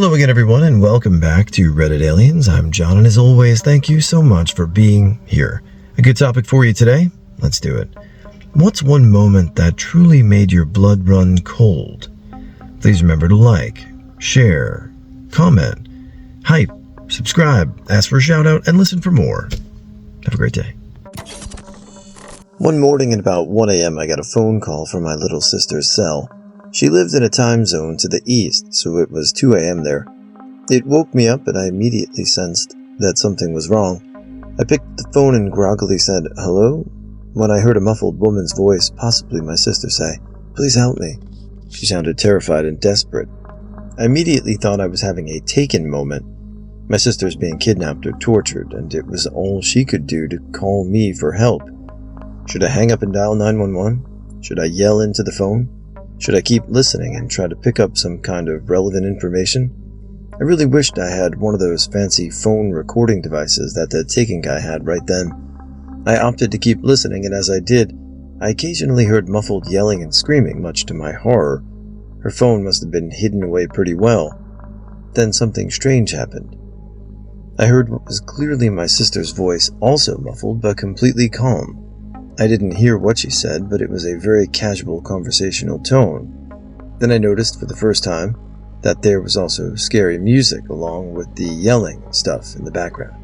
Hello again, everyone, and welcome back to Reddit Aliens. I'm John, and as always, thank you so much for being here. A good topic for you today? Let's do it. What's one moment that truly made your blood run cold? Please remember to like, share, comment, hype, subscribe, ask for a shout out, and listen for more. Have a great day. One morning at about 1 a.m., I got a phone call from my little sister's cell. She lived in a time zone to the east, so it was 2 a.m. there. It woke me up, and I immediately sensed that something was wrong. I picked the phone and groggily said, "Hello?" when I heard a muffled woman's voice, possibly my sister, say, "Please help me." She sounded terrified and desperate. I immediately thought I was having a Taken moment. My sister's being kidnapped or tortured, and it was all she could do to call me for help. Should I hang up and dial 911? Should I yell into the phone? Should I keep listening and try to pick up some kind of relevant information? I really wished I had one of those fancy phone recording devices that the Taken guy had right then. I opted to keep listening, and as I did, I occasionally heard muffled yelling and screaming, much to my horror. Her phone must have been hidden away pretty well. Then something strange happened. I heard what was clearly my sister's voice, also muffled but completely calm. I didn't hear what she said, but it was a very casual conversational tone. Then I noticed for the first time that there was also scary music along with the yelling stuff in the background.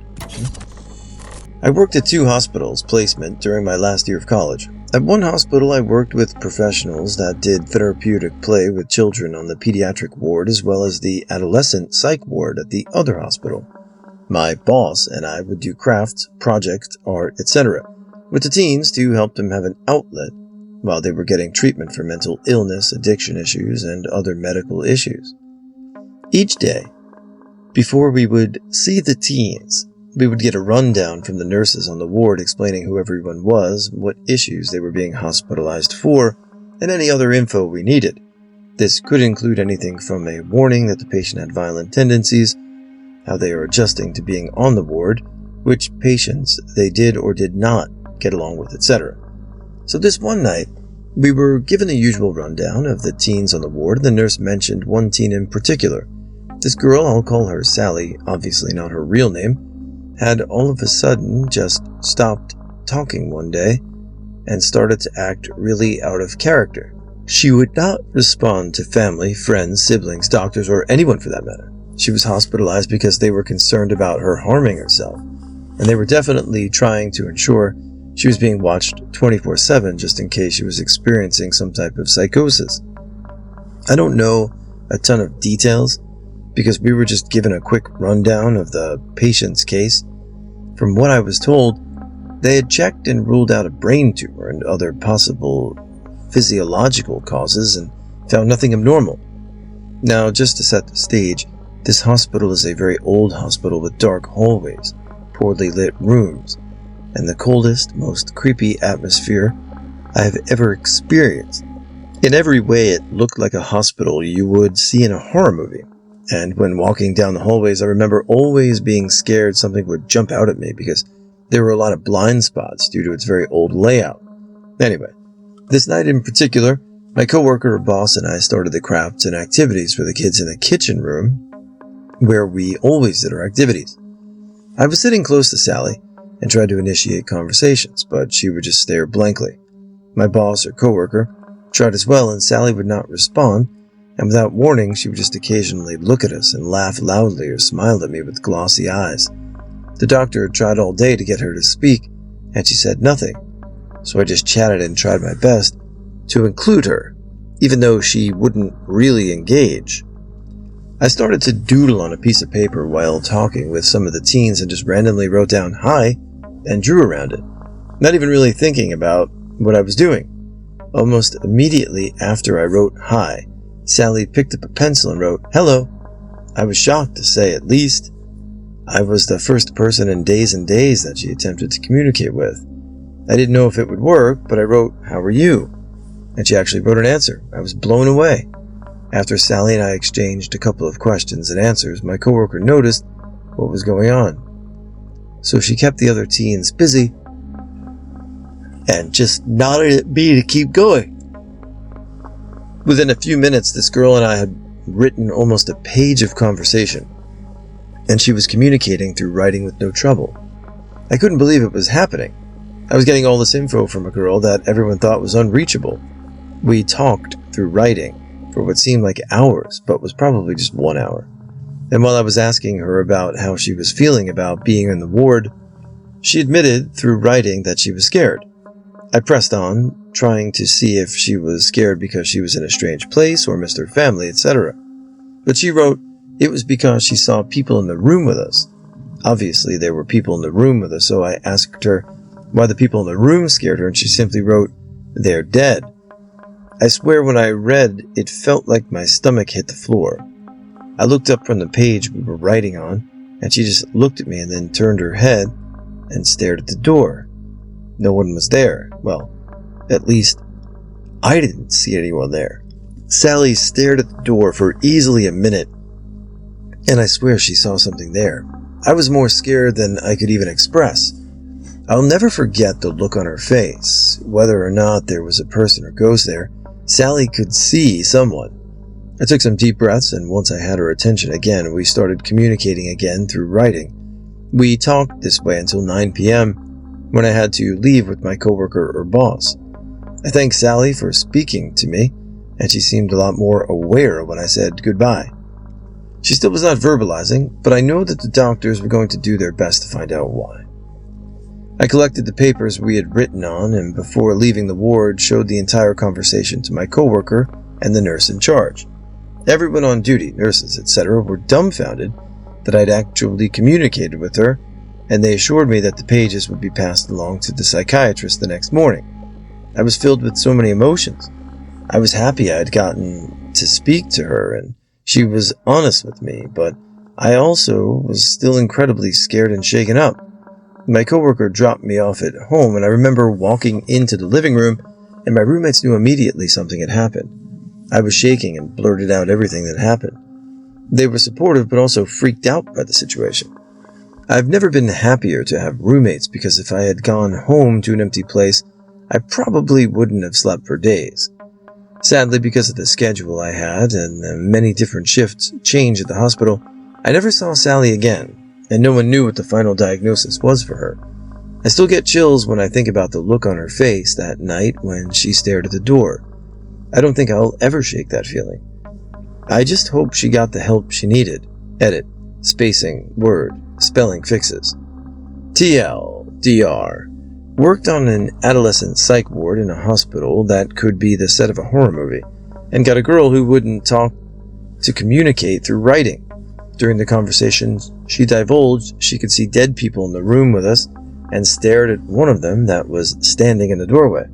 I worked at 2 hospitals placement during my last year of college. At one hospital, I worked with professionals that did therapeutic play with children on the pediatric ward as well as the adolescent psych ward at the other hospital. My boss and I would do crafts, projects, art, etc. with the teens to help them have an outlet while they were getting treatment for mental illness, addiction issues, and other medical issues. Each day, before we would see the teens, we would get a rundown from the nurses on the ward explaining who everyone was, what issues they were being hospitalized for, and any other info we needed. This could include anything from a warning that the patient had violent tendencies, how they are adjusting to being on the ward, which patients they did or did not get along with, etc. So this one night, we were given the usual rundown of the teens on the ward, and the nurse mentioned one teen in particular. This girl, I'll call her Sally, obviously not her real name, had all of a sudden just stopped talking one day and started to act really out of character. She would not respond to family, friends, siblings, doctors, or anyone for that matter. She was hospitalized because they were concerned about her harming herself, and they were definitely trying to ensure she was being watched 24/7 just in case she was experiencing some type of psychosis. I don't know a ton of details because we were just given a quick rundown of the patient's case. From what I was told, they had checked and ruled out a brain tumor and other possible physiological causes and found nothing abnormal. Now, just to set the stage, this hospital is a very old hospital with dark hallways, poorly lit rooms, and the coldest, most creepy atmosphere I have ever experienced. In every way, it looked like a hospital you would see in a horror movie. And when walking down the hallways, I remember always being scared something would jump out at me because there were a lot of blind spots due to its very old layout. Anyway, this night in particular, my coworker or boss and I started the crafts and activities for the kids in the kitchen room where we always did our activities. I was sitting close to Sally and tried to initiate conversations, but she would just stare blankly. My boss or coworker tried as well, and Sally would not respond, and without warning, she would just occasionally look at us and laugh loudly or smile at me with glossy eyes. The doctor had tried all day to get her to speak, and she said nothing, so I just chatted and tried my best to include her, even though she wouldn't really engage. I started to doodle on a piece of paper while talking with some of the teens and just randomly wrote down "hi" and drew around it, not even really thinking about what I was doing. Almost immediately after I wrote "hi," Sally picked up a pencil and wrote "hello." I was shocked, to say at least. I was the first person in days and days that she attempted to communicate with. I didn't know if it would work, but I wrote "how are you?" and she actually wrote an answer. I was blown away. After Sally and I exchanged a couple of questions and answers, my coworker noticed what was going on. So she kept the other teens busy and just nodded at me to keep going. Within a few minutes, this girl and I had written almost a page of conversation, and she was communicating through writing with no trouble. I couldn't believe it was happening. I was getting all this info from a girl that everyone thought was unreachable. We talked through writing for what seemed like hours, but was probably just 1 hour. And while I was asking her about how she was feeling about being in the ward, she admitted through writing that she was scared. I pressed on, trying to see if she was scared because she was in a strange place or missed her family, etc. But she wrote it was because she saw people in the room with us. Obviously, there were people in the room with us, so I asked her why the people in the room scared her, and she simply wrote, "They're dead." I swear when I read, it felt like my stomach hit the floor. I looked up from the page we were writing on, and she just looked at me and then turned her head and stared at the door. No one was there. Well, at least I didn't see anyone there. Sally stared at the door for easily a minute, and I swear she saw something there. I was more scared than I could even express. I'll never forget the look on her face. Whether or not there was a person or ghost there, Sally could see someone. I took some deep breaths, and once I had her attention again, we started communicating again through writing. We talked this way until 9 p.m., when I had to leave with my coworker or boss. I thanked Sally for speaking to me, and she seemed a lot more aware when I said goodbye. She still was not verbalizing, but I know that the doctors were going to do their best to find out why. I collected the papers we had written on, and before leaving the ward, showed the entire conversation to my coworker and the nurse in charge. Everyone on duty, nurses, etc., were dumbfounded that I'd actually communicated with her, and they assured me that the pages would be passed along to the psychiatrist the next morning. I was filled with so many emotions. I was happy I had gotten to speak to her, and she was honest with me, but I also was still incredibly scared and shaken up. My coworker dropped me off at home, and I remember walking into the living room, and my roommates knew immediately something had happened. I was shaking and blurted out everything that happened. They were supportive, but also freaked out by the situation. I've never been happier to have roommates, because if I had gone home to an empty place, I probably wouldn't have slept for days. Sadly, because of the schedule I had and the many different shifts change at the hospital, I never saw Sally again, and no one knew what the final diagnosis was for her. I still get chills when I think about the look on her face that night when she stared at the door. I don't think I'll ever shake that feeling. I just hope she got the help she needed. Edit, spacing, word, spelling fixes. TLDR. Worked on an adolescent psych ward in a hospital that could be the set of a horror movie, and got a girl who wouldn't talk to communicate through writing. During the conversations, she divulged she could see dead people in the room with us and stared at one of them that was standing in the doorway.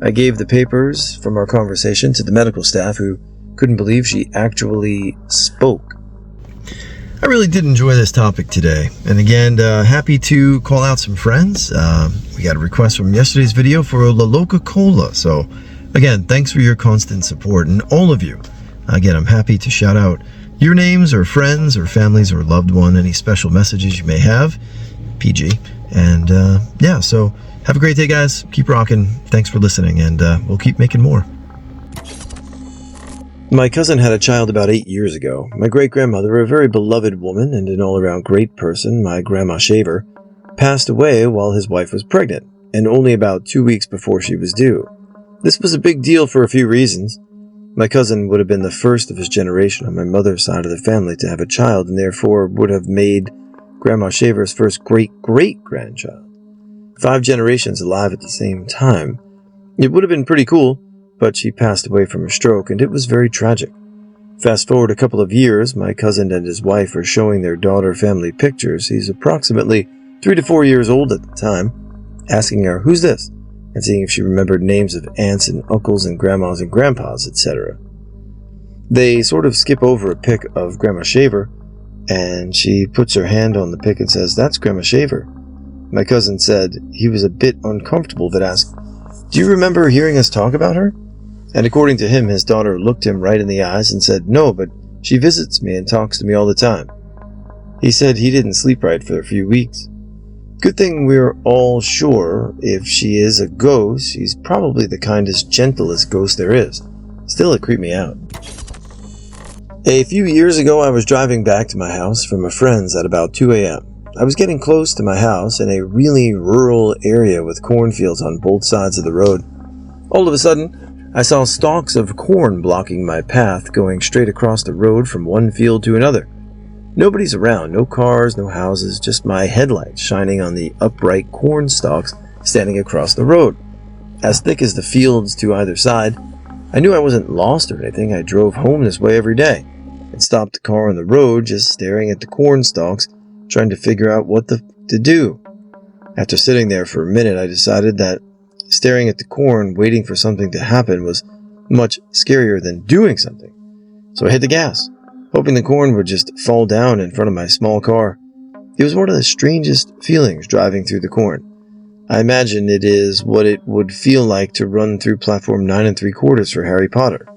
I gave the papers from our conversation to the medical staff, who couldn't believe she actually spoke. I really did enjoy this topic today, and again, happy to call out some friends. We got a request from yesterday's video for a La Loca Cola, so again, thanks for your constant support, and all of you. Again, I'm happy to shout out your names or friends or families or loved one, any special messages you may have, PG. And yeah, so have a great day, guys. Keep rocking. Thanks for listening, and we'll keep making more. My cousin had a child about 8 years ago. My great-grandmother, a very beloved woman and an all-around great person, my Grandma Shaver, passed away while his wife was pregnant, and only about 2 weeks before she was due. This was a big deal for a few reasons. My cousin would have been the first of his generation on my mother's side of the family to have a child, and therefore would have made Grandma Shaver's first great-great-grandchild. 5 generations alive at the same time. It would have been pretty cool, but she passed away from a stroke, and it was very tragic. Fast forward a couple of years, my cousin and his wife are showing their daughter family pictures. He's approximately 3 to 4 years old at the time, asking her, "Who's this?" and seeing if she remembered names of aunts and uncles and grandmas and grandpas, etc. They sort of skip over a pic of Grandma Shaver, and she puts her hand on the pic and says, "That's Grandma Shaver." My cousin said he was a bit uncomfortable, but asked, "Do you remember hearing us talk about her?" And according to him, his daughter looked him right in the eyes and said, "No, but she visits me and talks to me all the time." He said he didn't sleep right for a few weeks. Good thing we're all sure if she is a ghost, she's probably the kindest, gentlest ghost there is. Still, it creeped me out. A few years ago, I was driving back to my house from a friend's at about 2 a.m. I was getting close to my house in a really rural area with cornfields on both sides of the road. All of a sudden, I saw stalks of corn blocking my path going straight across the road from one field to another. Nobody's around, no cars, no houses, just my headlights shining on the upright corn stalks standing across the road. As thick as the fields to either side, I knew I wasn't lost or anything. I drove home this way every day. I stopped the car on the road, just staring at the corn stalks, trying to figure out what to do. After sitting there for a minute, I decided that staring at the corn, waiting for something to happen, was much scarier than doing something. So I hit the gas, hoping the corn would just fall down in front of my small car. It was one of the strangest feelings driving through the corn. I imagine it is what it would feel like to run through platform 9 3/4 for Harry Potter.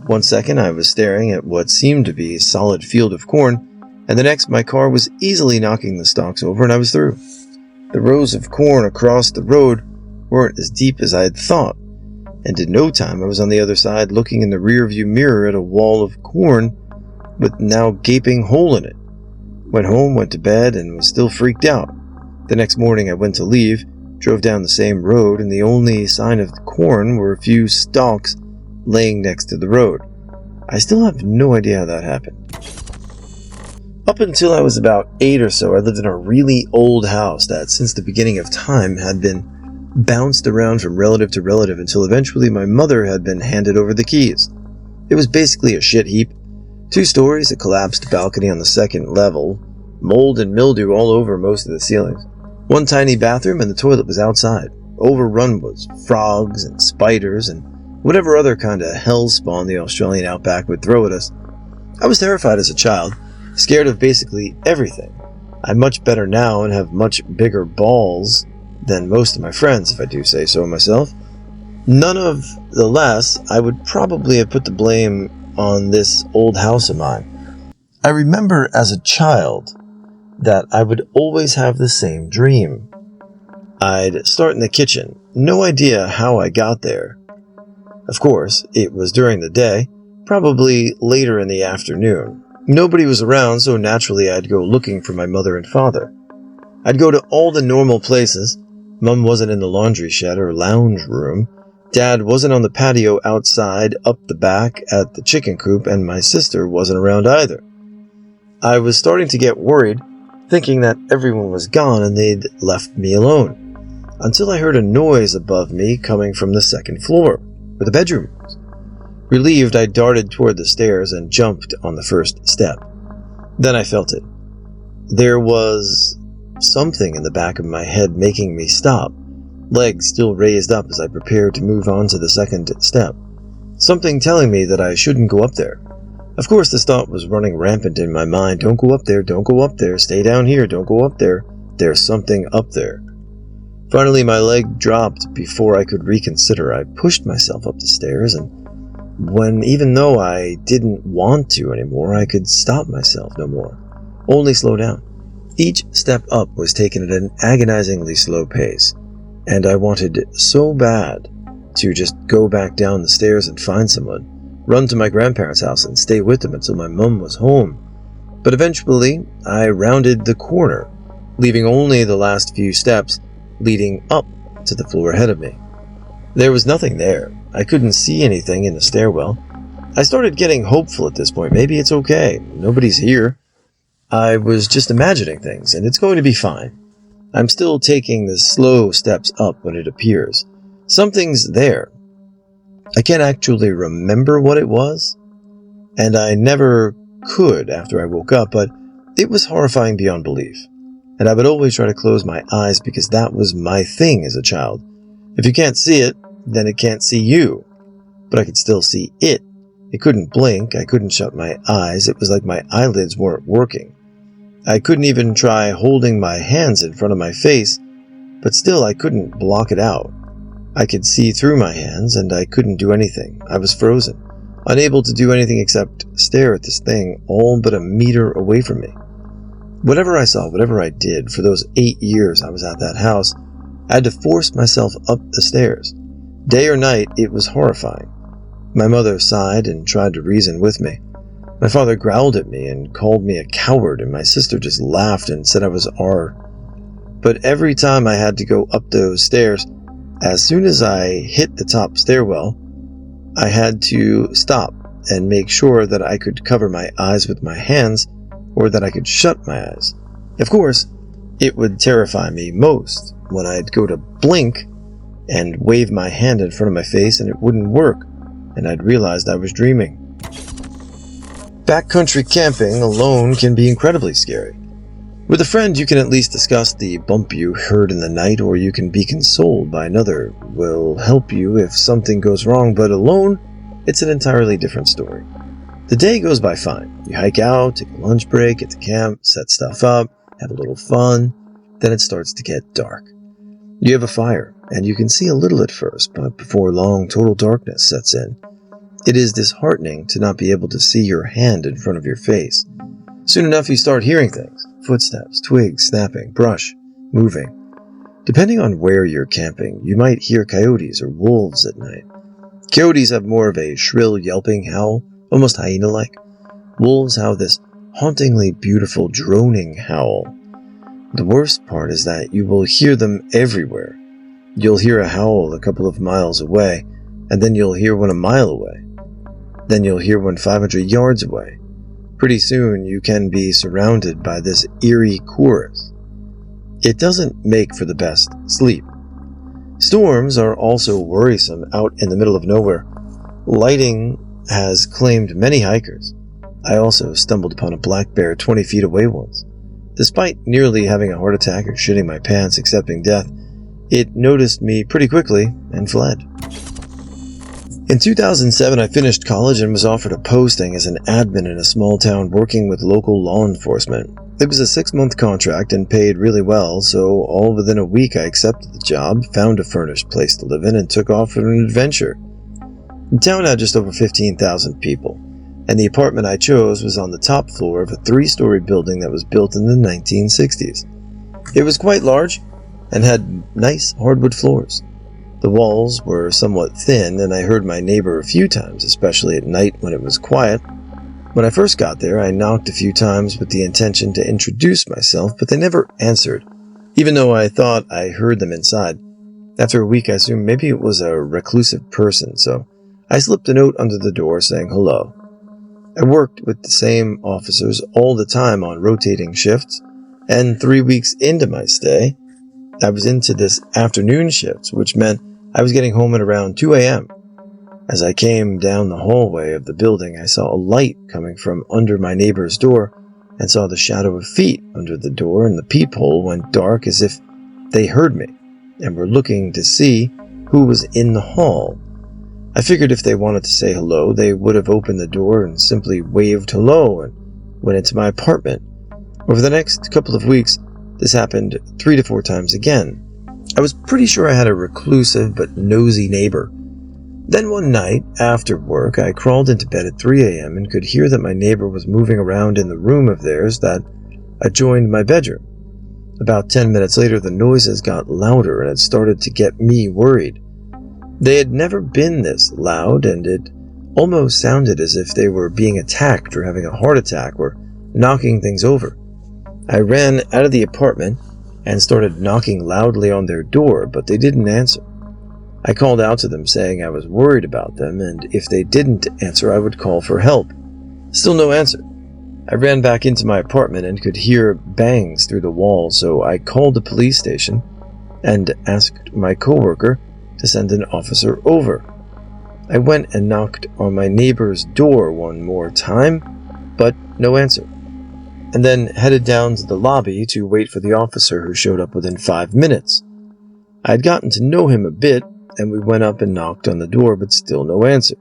1 second I was staring at what seemed to be a solid field of corn, and the next my car was easily knocking the stalks over and I was through. The rows of corn across the road weren't as deep as I had thought, and in no time I was on the other side looking in the rearview mirror at a wall of corn with now gaping hole in it. Went home, went to bed, and was still freaked out. The next morning I went to leave, drove down the same road, and the only sign of the corn were a few stalks laying next to the road. I still have no idea how that happened. Up until I was about 8 or so, I lived in a really old house that, since the beginning of time, had been bounced around from relative to relative until eventually my mother had been handed over the keys. It was basically a shit heap. 2 stories, a collapsed balcony on the second level, mold and mildew all over most of the ceilings. 1 tiny bathroom, and the toilet was outside, overrun with frogs and spiders and whatever other kind of hell spawn the Australian outback would throw at us. I was terrified as a child, scared of basically everything. I'm much better now and have much bigger balls than most of my friends, if I do say so myself. None of the less, I would probably have put the blame on this old house of mine. I remember as a child that I would always have the same dream. I'd start in the kitchen, no idea how I got there. Of course, it was during the day, probably later in the afternoon. Nobody was around, so naturally I'd go looking for my mother and father. I'd go to all the normal places. Mum wasn't in the laundry shed or lounge room. Dad wasn't on the patio outside, up the back at the chicken coop, and my sister wasn't around either. I was starting to get worried, thinking that everyone was gone and they'd left me alone, until I heard a noise above me coming from the second floor, where the bedroom was. Relieved, I darted toward the stairs and jumped on the first step. Then I felt it. There was something in the back of my head making me stop, legs still raised up as I prepared to move on to the second step. Something telling me that I shouldn't go up there. Of course, this thought was running rampant in my mind. Don't go up there, don't go up there, stay down here, don't go up there. There's something up there. Finally, my leg dropped before I could reconsider. I pushed myself up the stairs, and even though I didn't want to anymore, I could stop myself no more, only slow down. Each step up was taken at an agonizingly slow pace, and I wanted so bad to just go back down the stairs and find someone, run to my grandparents' house and stay with them until my mum was home. But eventually, I rounded the corner, leaving only the last few steps leading up to the floor ahead of me. There was nothing there. I couldn't see anything in the stairwell. I started getting hopeful at this point. Maybe it's okay. Nobody's here. I was just imagining things, and it's going to be fine. I'm still taking the slow steps up when it appears. Something's there. I can't actually remember what it was, and I never could after I woke up, but it was horrifying beyond belief. And I would always try to close my eyes because that was my thing as a child. If you can't see it, then it can't see you. But I could still see it. It couldn't blink. I couldn't shut my eyes. It was like my eyelids weren't working. I couldn't even try holding my hands in front of my face, but still I couldn't block it out. I could see through my hands, and I couldn't do anything. I was frozen, unable to do anything except stare at this thing all but a meter away from me. Whatever I saw, whatever I did, for those 8 years I was at that house, I had to force myself up the stairs. Day or night, it was horrifying. My mother sighed and tried to reason with me. My father growled at me and called me a coward, and my sister just laughed and said I was R. But every time I had to go up those stairs, as soon as I hit the top stairwell, I had to stop and make sure that I could cover my eyes with my hands or that I could shut my eyes. Of course, it would terrify me most when I'd go to blink and wave my hand in front of my face and it wouldn't work, and I'd realized I was dreaming. Backcountry camping alone can be incredibly scary. With a friend, you can at least discuss the bump you heard in the night, or you can be consoled by another will help you if something goes wrong, but alone, it's an entirely different story. The day goes by fine. You hike out, take a lunch break, get to camp, set stuff up, have a little fun. Then it starts to get dark. You have a fire, and you can see a little at first, but before long, total darkness sets in. It is disheartening to not be able to see your hand in front of your face. Soon enough, you start hearing things. Footsteps, twigs snapping, brush moving. Depending on where you're camping, you might hear coyotes or wolves at night. Coyotes have more of a shrill yelping howl, almost hyena-like. Wolves have this hauntingly beautiful droning howl. The worst part is that you will hear them everywhere. You'll hear a howl a couple of miles away, and then you'll hear one a mile away. Then you'll hear one 500 yards away. Pretty soon you can be surrounded by this eerie chorus. It doesn't make for the best sleep. Storms are also worrisome out in the middle of nowhere. Lighting has claimed many hikers. I also stumbled upon a black bear 20 feet away once. Despite nearly having a heart attack or shitting my pants accepting death, it noticed me pretty quickly and fled. In 2007, I finished college and was offered a posting as an admin in a small town working with local law enforcement. It was a 6-month contract and paid really well, so all within a week I accepted the job, found a furnished place to live in, and took off for an adventure. The town had just over 15,000 people, and the apartment I chose was on the top floor of a 3-story building that was built in the 1960s. It was quite large and had nice hardwood floors. The walls were somewhat thin, and I heard my neighbor a few times, especially at night when it was quiet. When I first got there, I knocked a few times with the intention to introduce myself, but they never answered, even though I thought I heard them inside. After a week, I assumed maybe it was a reclusive person, so I slipped a note under the door saying hello. I worked with the same officers all the time on rotating shifts, and 3 weeks into my stay, I was into this afternoon shift, which meant I was getting home at around 2 a.m. As I came down the hallway of the building, I saw a light coming from under my neighbor's door and saw the shadow of feet under the door, and the peephole went dark as if they heard me and were looking to see who was in the hall. I figured if they wanted to say hello, they would have opened the door and simply waved hello and went into my apartment. Over the next couple of weeks, this happened 3 to 4 times again. I was pretty sure I had a reclusive but nosy neighbor. Then one night, after work, I crawled into bed at 3 a.m. and could hear that my neighbor was moving around in the room of theirs that adjoined my bedroom. About 10 minutes later, the noises got louder and it started to get me worried. They had never been this loud, and it almost sounded as if they were being attacked or having a heart attack or knocking things over. I ran out of the apartment and started knocking loudly on their door, but they didn't answer. I called out to them saying I was worried about them, and if they didn't answer, I would call for help. Still no answer. I ran back into my apartment and could hear bangs through the wall, so I called the police station and asked my coworker to send an officer over. I went and knocked on my neighbor's door one more time, but no answer, and then headed down to the lobby to wait for the officer, who showed up within 5 minutes. I had gotten to know him a bit, and we went up and knocked on the door, but still no answer.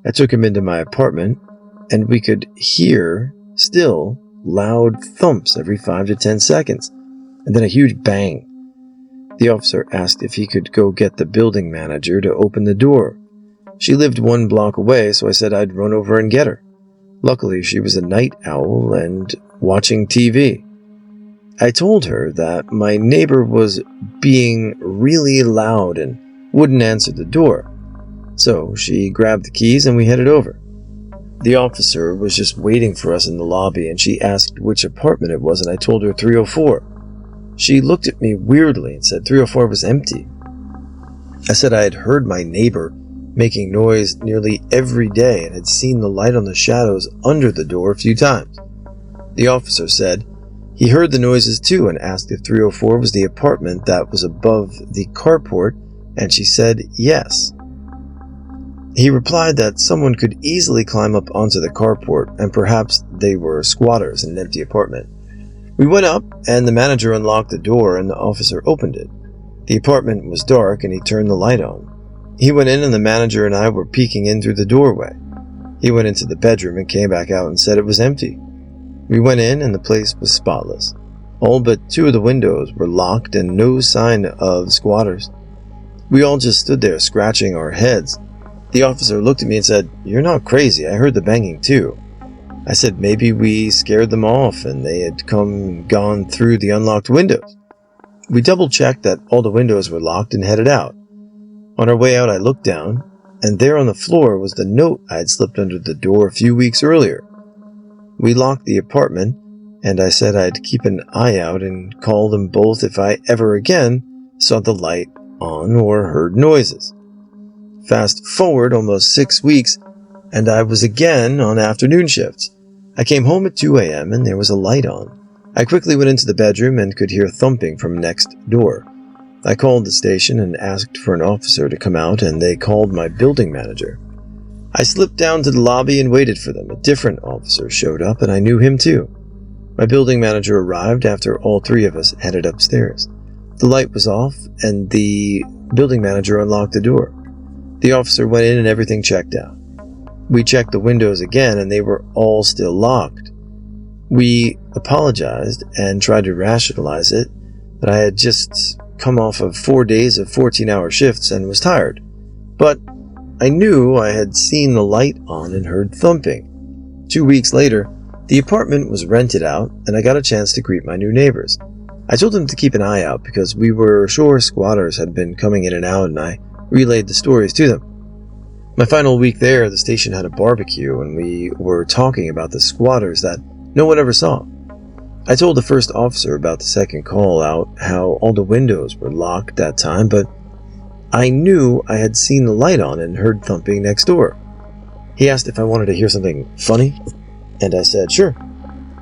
I took him into my apartment, and we could hear still loud thumps every 5 to 10 seconds, and then a huge bang. The officer asked if he could go get the building manager to open the door. She lived 1 block away, so I said I'd run over and get her. Luckily, she was a night owl and watching TV. I told her that my neighbor was being really loud and wouldn't answer the door, so she grabbed the keys and we headed over. The officer was just waiting for us in the lobby, and she asked which apartment it was, and I told her 304. She looked at me weirdly and said 304 was empty. I said I had heard my neighbor making noise nearly every day and had seen the light on the shadows under the door a few times. The officer said he heard the noises too and asked if 304 was the apartment that was above the carport, and she said yes. He replied that someone could easily climb up onto the carport and perhaps they were squatters in an empty apartment. We went up and the manager unlocked the door and the officer opened it. The apartment was dark and he turned the light on. He went in and the manager and I were peeking in through the doorway. He went into the bedroom and came back out and said it was empty. We went in and the place was spotless. All but 2 of the windows were locked and no sign of squatters. We all just stood there scratching our heads. The officer looked at me and said, "You're not crazy, I heard the banging too." I said maybe we scared them off and they had come and gone through the unlocked windows. We double-checked that all the windows were locked and headed out. On our way out, I looked down, and there on the floor was the note I had slipped under the door a few weeks earlier. We locked the apartment, and I said I'd keep an eye out and call them both if I ever again saw the light on or heard noises. Fast forward almost 6 weeks, and I was again on afternoon shifts. I came home at 2 a.m. and there was a light on. I quickly went into the bedroom and could hear thumping from next door. I called the station and asked for an officer to come out, and they called my building manager. I slipped down to the lobby and waited for them. A different officer showed up, and I knew him too. My building manager arrived after all 3 of us headed upstairs. The light was off, and the building manager unlocked the door. The officer went in and everything checked out. We checked the windows again, and they were all still locked. We apologized and tried to rationalize it, that I had just come off of 4 days of 14-hour shifts and was tired. But I knew I had seen the light on and heard thumping. 2 weeks later, the apartment was rented out, and I got a chance to greet my new neighbors. I told them to keep an eye out because we were sure squatters had been coming in and out, and I relayed the stories to them. My final week there, the station had a barbecue, and we were talking about the squatters that no one ever saw. I told the first officer about the second call out how all the windows were locked that time, but I knew I had seen the light on and heard thumping next door. He asked if I wanted to hear something funny, and I said sure.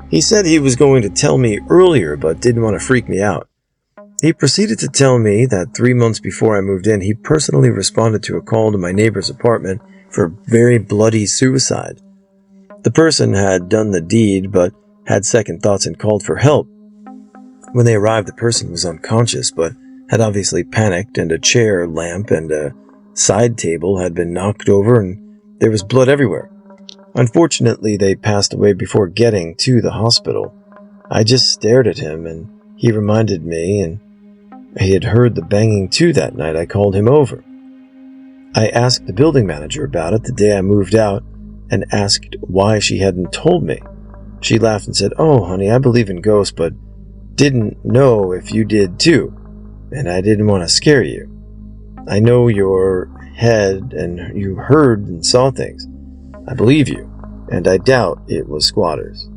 He said he was going to tell me earlier, but didn't want to freak me out. He proceeded to tell me that 3 months before I moved in, he personally responded to a call to my neighbor's apartment for very bloody suicide. The person had done the deed, but had second thoughts and called for help. When they arrived, the person was unconscious, but had obviously panicked, and a chair, lamp, and a side table had been knocked over, and there was blood everywhere. Unfortunately, they passed away before getting to the hospital. I just stared at him, and he reminded me, and he had heard the banging too that night I called him over. I asked the building manager about it the day I moved out, and asked why she hadn't told me. She laughed and said, "Oh, honey, I believe in ghosts, but didn't know if you did too, and I didn't want to scare you. I know your head, and you heard and saw things. I believe you, and I doubt it was squatters."